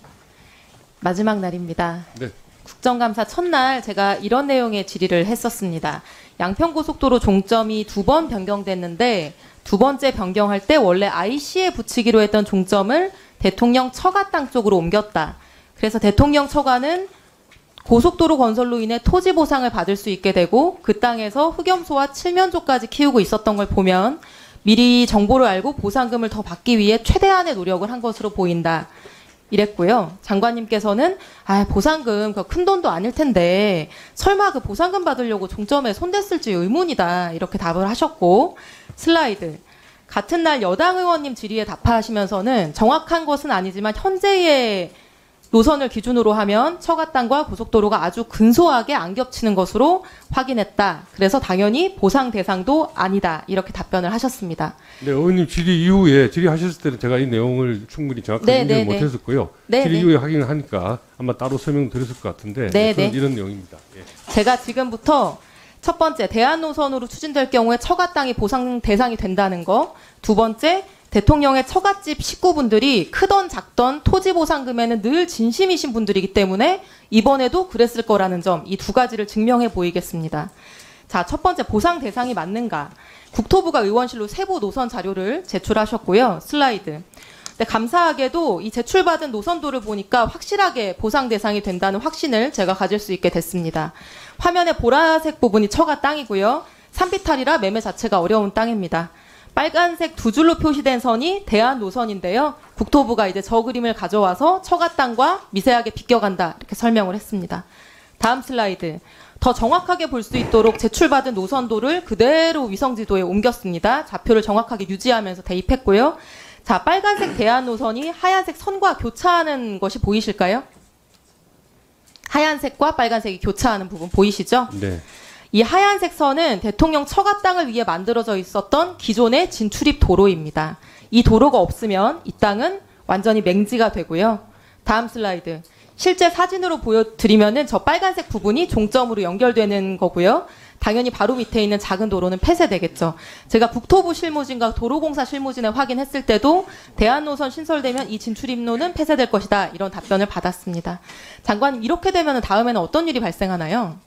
Speaker 1: 마지막 날입니다.
Speaker 3: 네.
Speaker 1: 국정감사 첫날 제가 이런 내용의 질의를 했었습니다. 양평고속도로 종점이 2번 변경됐는데 두 번째 변경할 때 원래 IC에 붙이기로 했던 종점을 대통령 처가 땅 쪽으로 옮겼다. 그래서 대통령 처가는 고속도로 건설로 인해 토지 보상을 받을 수 있게 되고 그 땅에서 흑염소와 칠면조까지 키우고 있었던 걸 보면 미리 정보를 알고 보상금을 더 받기 위해 최대한의 노력을 한 것으로 보인다. 이랬고요. 장관님께서는 보상금 큰 돈도 아닐 텐데 설마 그 보상금 받으려고 종점에 손댔을지 의문이다. 이렇게 답을 하셨고 슬라이드. 같은 날 여당 의원님 질의에 답하시면서는 정확한 것은 아니지만 현재의 노선을 기준으로 하면 처가 땅과 고속도로가 아주 근소하게 안 겹치는 것으로 확인했다. 그래서 당연히 보상 대상도 아니다. 이렇게 답변을 하셨습니다.
Speaker 10: 네, 의원님 질의하셨을 때는 제가 이 내용을 충분히 정확하게 인정 못했었고요. 질의 이후에 확인을 하니까 아마 따로 설명드렸을 것 같은데 이런 내용입니다. 예.
Speaker 1: 제가 지금부터 첫 번째, 대안 노선으로 추진될 경우에 처가 땅이 보상 대상이 된다는 거. 두 번째, 대통령의 처갓집 식구분들이 크던 작던 토지 보상금에는 늘 진심이신 분들이기 때문에 이번에도 그랬을 거라는 점, 이 두 가지를 증명해 보이겠습니다. 자, 첫 번째, 보상 대상이 맞는가? 국토부가 의원실로 세부 노선 자료를 제출하셨고요. 슬라이드. 근데 감사하게도 이 제출받은 노선도를 보니까 확실하게 보상 대상이 된다는 확신을 제가 가질 수 있게 됐습니다. 화면의 보라색 부분이 처가 땅이고요. 산비탈이라 매매 자체가 어려운 땅입니다. 빨간색 두 줄로 표시된 선이 대안 노선인데요. 국토부가 이제 저 그림을 가져와서 처가 땅과 미세하게 비껴간다 이렇게 설명을 했습니다. 다음 슬라이드. 더 정확하게 볼 수 있도록 제출받은 노선도를 그대로 위성지도에 옮겼습니다. 좌표를 정확하게 유지하면서 대입했고요. 자, 빨간색 대안 노선이 하얀색 선과 교차하는 것이 보이실까요? 하얀색과 빨간색이 교차하는 부분 보이시죠?
Speaker 10: 네.
Speaker 1: 이 하얀색 선은 대통령 처가 땅을 위해 만들어져 있었던 기존의 진출입 도로입니다. 이 도로가 없으면 이 땅은 완전히 맹지가 되고요. 다음 슬라이드. 실제 사진으로 보여드리면은 저 빨간색 부분이 종점으로 연결되는 거고요. 당연히 바로 밑에 있는 작은 도로는 폐쇄되겠죠. 제가 국토부 실무진과 도로공사 실무진에 확인했을 때도 대안노선 신설되면 이 진출입로는 폐쇄될 것이다. 이런 답변을 받았습니다. 장관님, 이렇게 되면 다음에는 어떤 일이 발생하나요?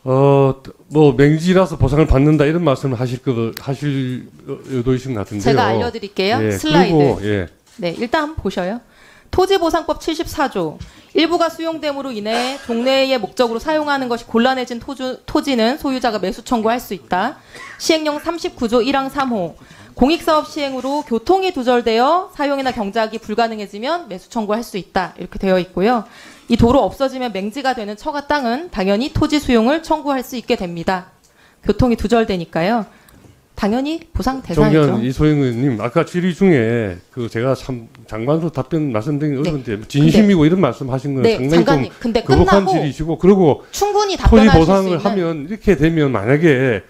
Speaker 10: 뭐 맹지라서 보상을 받는다 이런 말씀을 하실 의도이신 것 같은데요.
Speaker 1: 제가 알려드릴게요.
Speaker 10: 예,
Speaker 1: 슬라이드.
Speaker 10: 그리고, 예.
Speaker 1: 네, 일단 한번 보셔요. 토지보상법 74조. 일부가 수용됨으로 인해 동네의 목적으로 사용하는 것이 곤란해진 토지는 소유자가 매수 청구할 수 있다. 시행령 39조 1항 3호. 공익사업 시행으로 교통이 두절되어 사용이나 경작이 불가능해지면 매수 청구할 수 있다. 이렇게 되어 있고요. 이 도로 없어지면 맹지가 되는 처가 땅은 당연히 토지 수용을 청구할 수 있게 됩니다. 교통이 두절되니까요. 당연히 보상 대상이죠.
Speaker 10: 존경하는 이소영 의원님, 아까 질의 중에 제가 참 장관으로 답변 말씀드린 어려운데 진심이고 이런 말씀하신 건 상당히
Speaker 1: 장관님,
Speaker 10: 좀
Speaker 1: 근데
Speaker 10: 거북한 질의시고, 그리고
Speaker 1: 충분히
Speaker 10: 토지 보상을 하면 이렇게 되면 만약에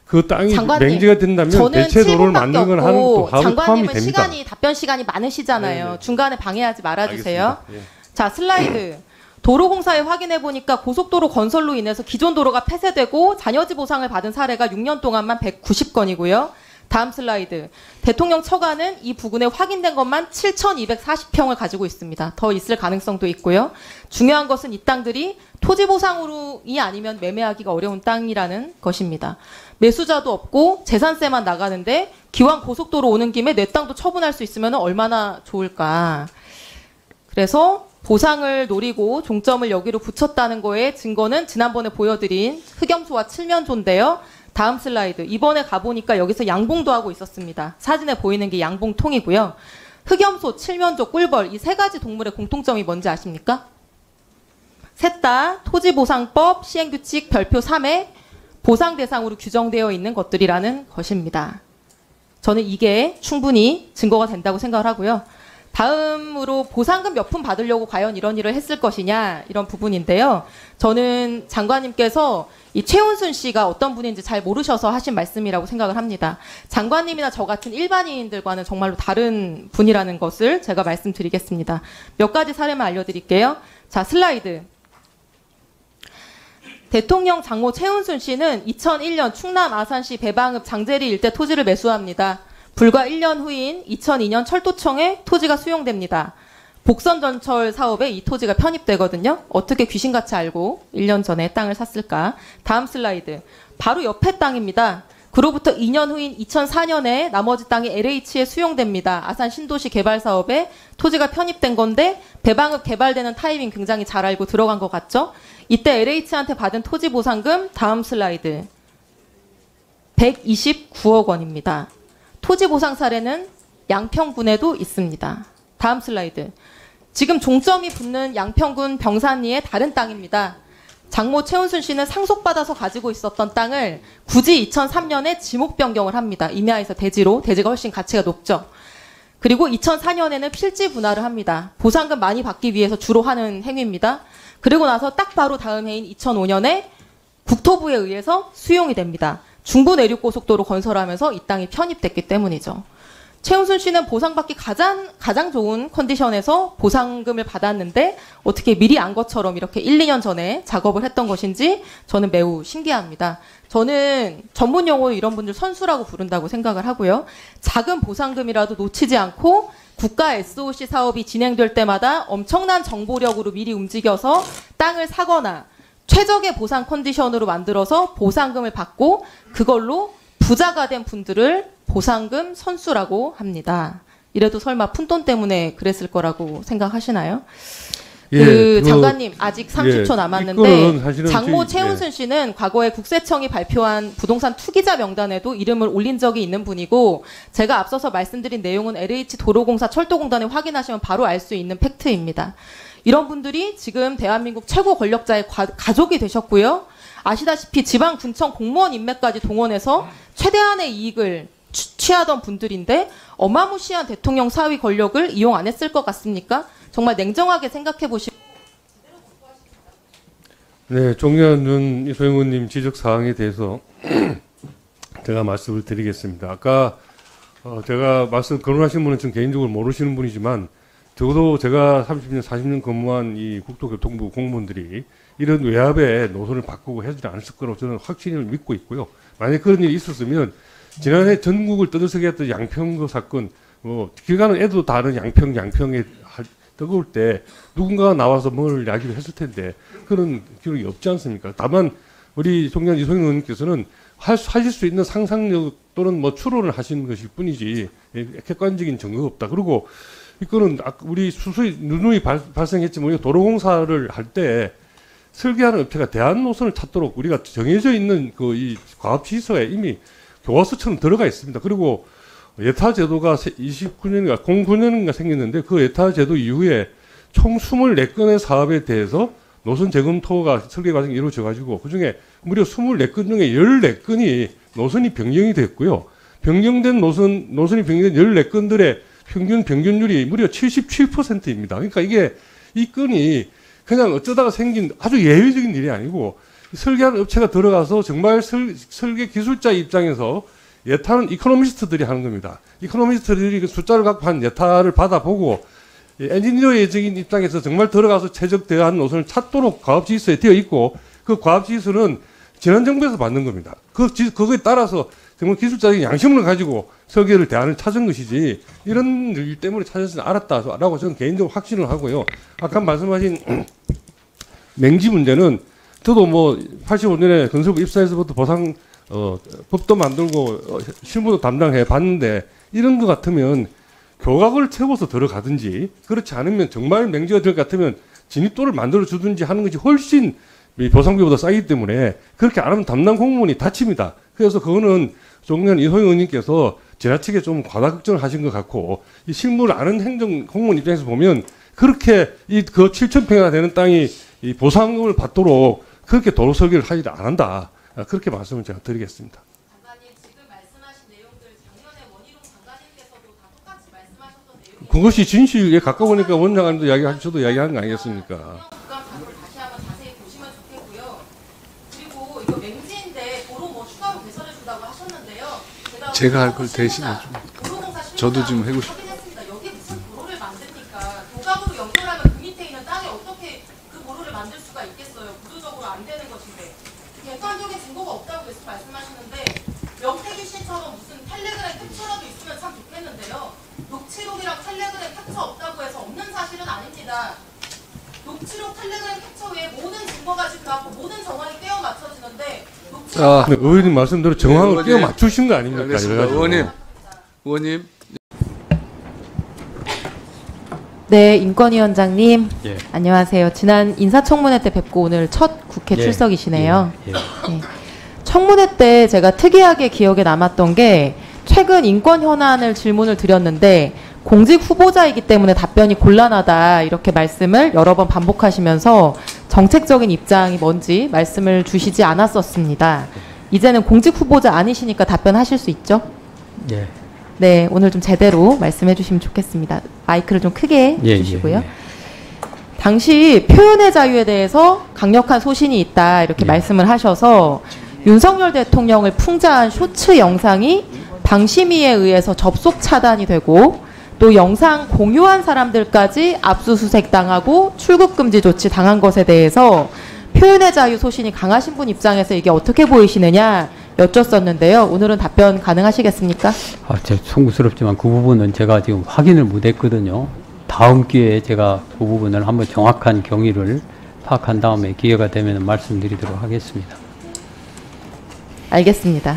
Speaker 10: 그 땅이
Speaker 1: 장관님,
Speaker 10: 맹지가 된다면 대체 도로를 만드는 건 하는 것도 포함이
Speaker 1: 장관님은
Speaker 10: 됩니다.
Speaker 1: 답변 시간이 많으시잖아요.
Speaker 10: 네네.
Speaker 1: 중간에 방해하지 말아주세요.
Speaker 10: 예.
Speaker 1: 자, 슬라이드. 도로공사에 확인해 보니까 고속도로 건설로 인해서 기존 도로가 폐쇄되고 잔여지 보상을 받은 사례가 6년 동안만 190건이고요. 다음 슬라이드. 대통령 처가는 이 부근에 확인된 것만 7,240평을 가지고 있습니다. 더 있을 가능성도 있고요. 중요한 것은 이 땅들이 토지 보상으로이 아니면 매매하기가 어려운 땅이라는 것입니다. 매수자도 없고 재산세만 나가는데 기왕 고속도로 오는 김에 내 땅도 처분할 수 있으면 얼마나 좋을까. 그래서 보상을 노리고 종점을 여기로 붙였다는 거에 증거는 지난번에 보여드린 흑염소와 칠면조인데요. 다음 슬라이드. 이번에 가보니까 여기서 양봉도 하고 있었습니다. 사진에 보이는 게 양봉통이고요. 흑염소, 칠면조, 꿀벌 이 세 가지 동물의 공통점이 뭔지 아십니까? 셋 다 토지보상법 시행규칙 별표 3에 보상 대상으로 규정되어 있는 것들이라는 것입니다. 저는 이게 충분히 증거가 된다고 생각을 하고요. 다음으로 보상금 몇 푼 받으려고 과연 이런 일을 했을 것이냐 이런 부분인데요. 저는 장관님께서 이 최은순 씨가 어떤 분인지 잘 모르셔서 하신 말씀이라고 생각을 합니다. 장관님이나 저 같은 일반인들과는 정말로 다른 분이라는 것을 제가 말씀드리겠습니다. 몇 가지 사례만 알려드릴게요. 자, 슬라이드. 대통령 장모 최은순 씨는 2001년 충남 아산시 배방읍 장제리 일대 토지를 매수합니다. 불과 1년 후인 2002년 철도청에 토지가 수용됩니다. 복선전철 사업에 이 토지가 편입되거든요. 어떻게 귀신같이 알고 1년 전에 땅을 샀을까? 다음 슬라이드. 바로 옆에 땅입니다. 그로부터 2년 후인 2004년에 나머지 땅이 LH에 수용됩니다. 아산 신도시 개발 사업에 토지가 편입된 건데 배방읍 개발되는 타이밍 굉장히 잘 알고 들어간 것 같죠? 이때 LH한테 받은 토지 보상금 다음 슬라이드. 129억 원입니다. 토지 보상 사례는 양평군에도 있습니다. 다음 슬라이드. 지금 종점이 붙는 양평군 병산리의 다른 땅입니다. 장모 최은순 씨는 상속받아서 가지고 있었던 땅을 굳이 2003년에 지목 변경을 합니다. 임야에서 대지로. 대지가 훨씬 가치가 높죠. 그리고 2004년에는 필지 분할을 합니다. 보상금 많이 받기 위해서 주로 하는 행위입니다. 그리고 나서 딱 바로 다음 해인 2005년에 국토부에 의해서 수용이 됩니다. 중부내륙고속도로 건설하면서 이 땅이 편입됐기 때문이죠. 최은순 씨는 보상받기 가장 좋은 컨디션에서 보상금을 받았는데 어떻게 미리 안 것처럼 이렇게 1, 2년 전에 작업을 했던 것인지 저는 매우 신기합니다. 저는 전문 용어로 이런 분들 선수라고 부른다고 생각을 하고요. 작은 보상금이라도 놓치지 않고 국가 SOC 사업이 진행될 때마다 엄청난 정보력으로 미리 움직여서 땅을 사거나 최적의 보상 컨디션으로 만들어서 보상금을 받고 그걸로 부자가 된 분들을 보상금 선수라고 합니다. 이래도 설마 푼돈 때문에 그랬을 거라고 생각하시나요? 장관님 아직 30초 남았는데 장모 최은순 씨는 과거에 국세청이 발표한 부동산 투기자 명단에도 이름을 올린 적이 있는 분이고 제가 앞서서 말씀드린 내용은 LH도로공사 철도공단에 확인하시면 바로 알 수 있는 팩트입니다. 이런 분들이 지금 대한민국 최고 권력자의 가족이 되셨고요. 아시다시피 지방군청 공무원 인맥까지 동원해서 최대한의 이익을 취하던 분들인데 어마무시한 대통령 사위 권력을 이용 안 했을 것 같습니까? 정말 냉정하게 생각해 보시고.
Speaker 10: 네, 종려는 이소영 의원님 지적 사항에 대해서 제가 말씀을 드리겠습니다. 아까 제가 거론하신 분은 좀 개인적으로 모르시는 분이지만 적어도 제가 30년, 40년 근무한 이 국토교통부 공무원들이 이런 외압의 노선을 바꾸고 해주지 않았을 거라고 저는 확신을 믿고 있고요. 만약에 그런 일이 있었으면 지난해 전국을 떠들썩게 했던 양평 사건, 길 가는 애도 다른 양평에 뜨거울 때 누군가가 나와서 뭘 이야기를 했을 텐데 그런 기록이 없지 않습니까? 다만 우리 종려 이소영 의원님께서는 하실 수 있는 상상력 또는 추론을 하시는 것일 뿐이지 객관적인 증거가 없다. 그리고 이거는 우리 수수이 누누이 발생했지만 우리가 도로공사를 할 때 설계하는 업체가 대안노선을 찾도록 우리가 정해져 있는 이 과업지시서에 이미 교과서처럼 들어가 있습니다. 그리고 예타제도가 29년인가 09년인가 생겼는데 그 예타제도 이후에 총 24건의 사업에 대해서 노선 재검토가 설계 과정이 이루어져가지고 그중에 무려 24건 중에 14건이 노선이 변경이 됐고요. 변경된 노선이 변경된 14건들의 평균 변경률이 무려 77%입니다. 그러니까 이 건이 그냥 어쩌다가 생긴 아주 예외적인 일이 아니고 설계하는 업체가 들어가서 정말 설계 기술자 입장에서 예타는 이코노미스트들이 하는 겁니다. 이코노미스트들이 그 숫자를 갖고 한 예타를 받아보고 엔지니어적인 입장에서 정말 들어가서 최적대한 노선을 찾도록 과업지시서에 되어 있고 그 과업지시서는 지난 정부에서 만든 겁니다. 그거에 따라서 정말 기술자적인 양심을 가지고 설계를 대안을 찾은 것이지 이런 일 때문에 찾았을 알았다라고 저는 개인적으로 확신을 하고요. 아까 말씀하신 맹지 문제는 저도 85년에 건설부 입사해서부터 보상 법도 만들고 실무도 담당해 봤는데 이런 것 같으면 교각을 채워서 들어가든지 그렇지 않으면 정말 맹지가 될 것 같으면 진입도를 만들어 주든지 하는 것이 훨씬 보상비보다 싸기 때문에 그렇게 안 하면 담당 공무원이 다칩니다. 그래서 그거는 종년 이소영 의원님께서 지나치게 좀 과다 걱정을 하신 것 같고 이 실무를 아는 행정 공무원 입장에서 보면 그렇게 그 7,000평이나 되는 땅이 이 보상금을 받도록 그렇게 도로 설계를 하지 안 한다. 그렇게 말씀을 제가 드리겠습니다.
Speaker 1: 장관님 지금 말씀하신 내용들 작년에 원희룡 장관님께서도 다 똑같이 말씀하셨던 내용이
Speaker 10: 그것이 진실에 가까우니까 원장님도 이야기하셔도 이야기하는 거 아니겠습니까?
Speaker 1: 다시 한번 자세히 보시면 좋겠고요. 그리고 이거 맹지인데 도로 추가로 개설해 준다고 하셨는데요.
Speaker 3: 제가 할 걸 대신해 좀. 저도 좀 해고 싶어요.
Speaker 1: 여기 무슨 도로를 만듭니까? 도각으로 연결하면 그 밑에 있는 땅에 어떻게 그 도로를 만들 수가 있겠어요? 구조적으로 안 되는 것인데. 객관적인 증거가 없다고 계속 말씀하시는데 명태균 씨처럼 무슨 텔레그램 캡처라도 있으면 참 좋겠는데요. 녹취록이랑 텔레그램 캡처 없다고 해서 없는 사실은 아닙니다. 녹취록 텔레그램 캡처 외에 모든 증거가 지금 나고 모든 정황이 꿰어 맞춰지는데
Speaker 10: 의원님 말씀대로 정황을 꿰어 맞추신 거 아닙니까?
Speaker 3: 의원님.
Speaker 1: 네, 인권위원장님.
Speaker 4: 예.
Speaker 1: 안녕하세요. 지난 인사청문회 때 뵙고 오늘 첫 국회 출석이시네요. 네. 청문회 때 제가 특이하게 기억에 남았던 게 최근 인권 현안을 질문을 드렸는데 공직 후보자이기 때문에 답변이 곤란하다 이렇게 말씀을 여러 번 반복하시면서 정책적인 입장이 뭔지 말씀을 주시지 않았었습니다. 이제는 공직 후보자 아니시니까 답변하실 수 있죠?
Speaker 4: 예.
Speaker 1: 네, 오늘 좀 제대로 말씀해 주시면 좋겠습니다. 마이크를 좀 크게 주시고요. 당시 표현의 자유에 대해서 강력한 소신이 있다 이렇게 말씀을 하셔서 윤석열 대통령을 풍자한 쇼츠 영상이 방심위에 의해서 접속 차단이 되고 또 영상 공유한 사람들까지 압수수색 당하고 출국 금지 조치 당한 것에 대해서 표현의 자유 소신이 강하신 분 입장에서 이게 어떻게 보이시느냐 여쭙었는데요. 오늘은 답변 가능하시겠습니까?
Speaker 12: 제가 송구스럽지만 그 부분은 제가 지금 확인을 못했거든요. 다음 기회에 제가 그 부분을 한번 정확한 경위를 파악한 다음에 기회가 되면 말씀드리도록 하겠습니다.
Speaker 1: 알겠습니다.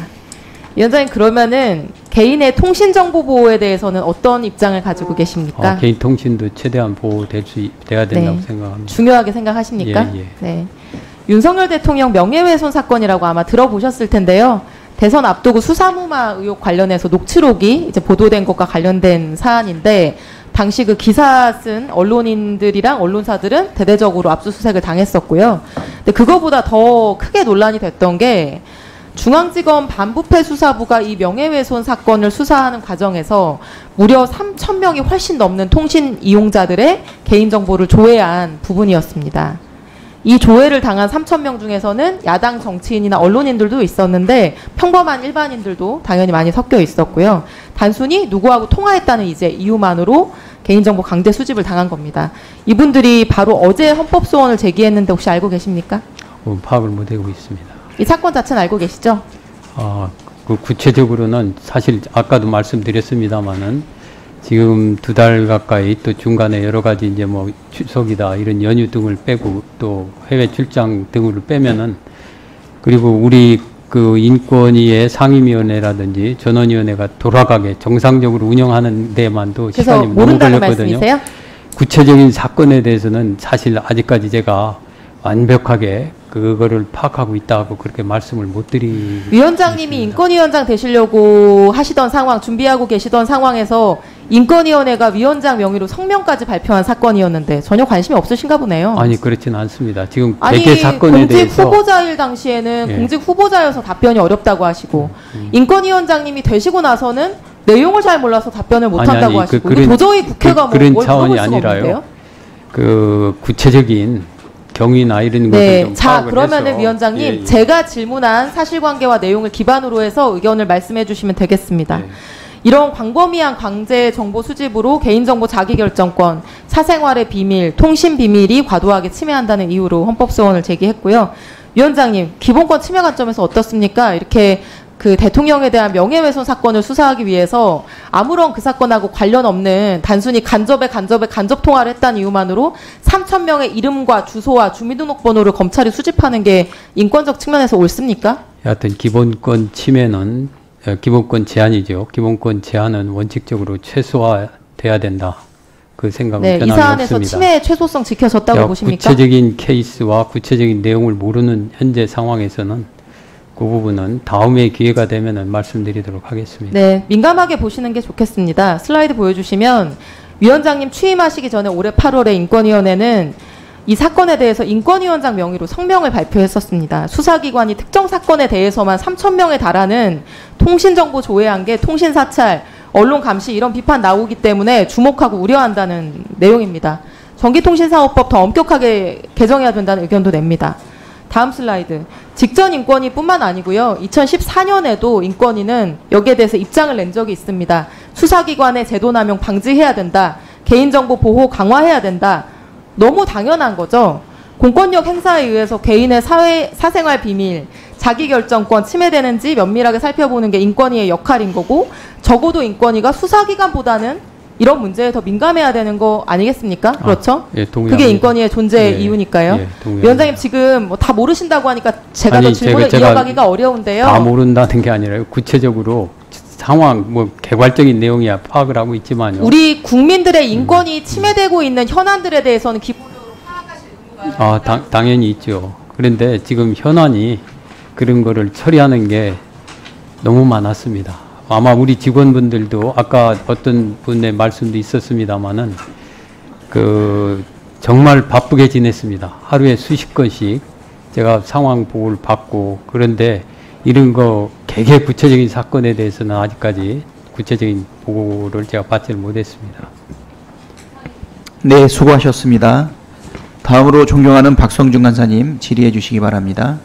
Speaker 1: 위원장님 그러면은 개인의 통신정보 보호에 대해서는 어떤 입장을 가지고 계십니까?
Speaker 12: 개인 통신도 최대한 보호돼야 된다고 생각합니다.
Speaker 1: 중요하게 생각하십니까?
Speaker 12: 예.
Speaker 1: 네. 윤석열 대통령 명예훼손 사건이라고 아마 들어보셨을 텐데요. 대선 앞두고 수사무마 의혹 관련해서 녹취록이 이제 보도된 것과 관련된 사안인데 당시 그 기사 쓴 언론인들이랑 언론사들은 대대적으로 압수수색을 당했었고요. 근데 그거보다 더 크게 논란이 됐던 게 중앙지검 반부패 수사부가 이 명예훼손 사건을 수사하는 과정에서 무려 3,000명이 훨씬 넘는 통신 이용자들의 개인정보를 조회한 부분이었습니다. 이 조회를 당한 3,000명 중에서는 야당 정치인이나 언론인들도 있었는데 평범한 일반인들도 당연히 많이 섞여 있었고요. 단순히 누구하고 통화했다는 이제 이유만으로 개인정보 강제 수집을 당한 겁니다. 이분들이 바로 어제 헌법소원을 제기했는데 혹시 알고 계십니까?
Speaker 12: 파악을 못하고 있습니다.
Speaker 1: 이 사건 자체는 알고 계시죠?
Speaker 12: 그 구체적으로는 사실 아까도 말씀드렸습니다마는 지금 2달 가까이 또 중간에 여러 가지 이제 뭐 추석이다 이런 연휴 등을 빼고 또 해외 출장 등을 빼면은 그리고 우리 그 인권위의 상임위원회라든지 전원위원회가 돌아가게 정상적으로 운영하는 데만도 시간이 너무 걸렸거든요. 말씀이세요? 구체적인 사건에 대해서는 사실 아직까지 제가 완벽하게 그거를 파악하고 있다고 그렇게 말씀을 못 드리겠습니다.
Speaker 1: 위원장님이 인권위원장 되시려고 하시던 상황, 준비하고 계시던 상황에서 인권위원회가 위원장 명의로 성명까지 발표한 사건이었는데 전혀 관심이 없으신가 보네요.
Speaker 12: 아니 그렇지는 않습니다. 지금 개개 사건에 대해서
Speaker 1: 공직 후보자일 당시에는 공직 후보자여서 답변이 어렵다고 하시고 인권위원장님이 되시고 나서는 내용을 잘 몰라서 답변을 못한다고 하시고 도저히 국회가
Speaker 12: 그런
Speaker 1: 뭘
Speaker 12: 차원이
Speaker 1: 물어볼 수가
Speaker 12: 아니라요.
Speaker 1: 없는데요?
Speaker 12: 그 구체적인 경위나 이런 것들 좀
Speaker 1: 자,
Speaker 12: 파악을
Speaker 1: 그러면은
Speaker 12: 해서
Speaker 1: 위원장님 제가 질문한 사실관계와 내용을 기반으로 해서 의견을 말씀해 주시면 되겠습니다. 이런 광범위한 강제 정보 수집으로 개인정보 자기결정권, 사생활의 비밀, 통신 비밀이 과도하게 침해한다는 이유로 헌법소원을 제기했고요. 위원장님, 기본권 침해 관점에서 어떻습니까? 이렇게 그 대통령에 대한 명예훼손 사건을 수사하기 위해서 아무런 그 사건하고 관련 없는 단순히 간접 통화를 했다는 이유만으로 3,000명의 이름과 주소와 주민등록번호를 검찰이 수집하는 게 인권적 측면에서 옳습니까?
Speaker 12: 여하튼 기본권 침해는 기본권 제한이죠. 기본권 제한은 원칙적으로 최소화돼야 된다. 그 생각은 변함이 없습니다. 이
Speaker 1: 사안에서 침해의 최소성 지켜졌다고 보십니까?
Speaker 12: 구체적인 케이스와 구체적인 내용을 모르는 현재 상황에서는 그 부분은 다음에 기회가 되면 말씀드리도록 하겠습니다.
Speaker 1: 네, 민감하게 보시는 게 좋겠습니다. 슬라이드 보여주시면 위원장님 취임하시기 전에 올해 8월에 인권위원회는 이 사건에 대해서 인권위원장 명의로 성명을 발표했었습니다. 수사기관이 특정 사건에 대해서만 3,000명에 달하는 통신정보 조회한 게 통신사찰, 언론감시 이런 비판 나오기 때문에 주목하고 우려한다는 내용입니다. 전기통신사업법 더 엄격하게 개정해야 된다는 의견도 냅니다. 다음 슬라이드. 직전 인권위뿐만 아니고요. 2014년에도 인권위는 여기에 대해서 입장을 낸 적이 있습니다. 수사기관의 제도남용 방지해야 된다. 개인정보 보호 강화해야 된다. 너무 당연한 거죠. 공권력 행사에 의해서 개인의 사생활 비밀, 자기결정권 침해되는지 면밀하게 살펴보는 게 인권위의 역할인 거고 적어도 인권위가 수사기관보다는 이런 문제에 더 민감해야 되는 거 아니겠습니까? 그렇죠? 그게 인권위의 존재의 이유니까요. 위원장님 지금 뭐 다 모르신다고 하니까 제가 더 질문을 이어가기가 어려운데요.
Speaker 12: 다 모른다는 게 아니라요. 구체적으로 상황, 뭐 개괄적인 내용이야 파악을 하고 있지만요.
Speaker 1: 우리 국민들의 인권이 침해되고 있는 현안들에 대해서는 기본적으로 파악하실 의무가
Speaker 12: 당연히 있죠. 그런데 지금 현안이 그런 거를 처리하는 게 너무 많았습니다. 아마 우리 직원분들도 아까 어떤 분의 말씀도 있었습니다마는 그 정말 바쁘게 지냈습니다. 하루에 수십 건씩 제가 상황 보고를 받고 그런데 이런 거 개개 구체적인 사건에 대해서는 아직까지 구체적인 보고를 제가 받지를 못했습니다.
Speaker 9: 네, 수고하셨습니다. 다음으로 존경하는 박성준 간사님 질의해 주시기 바랍니다.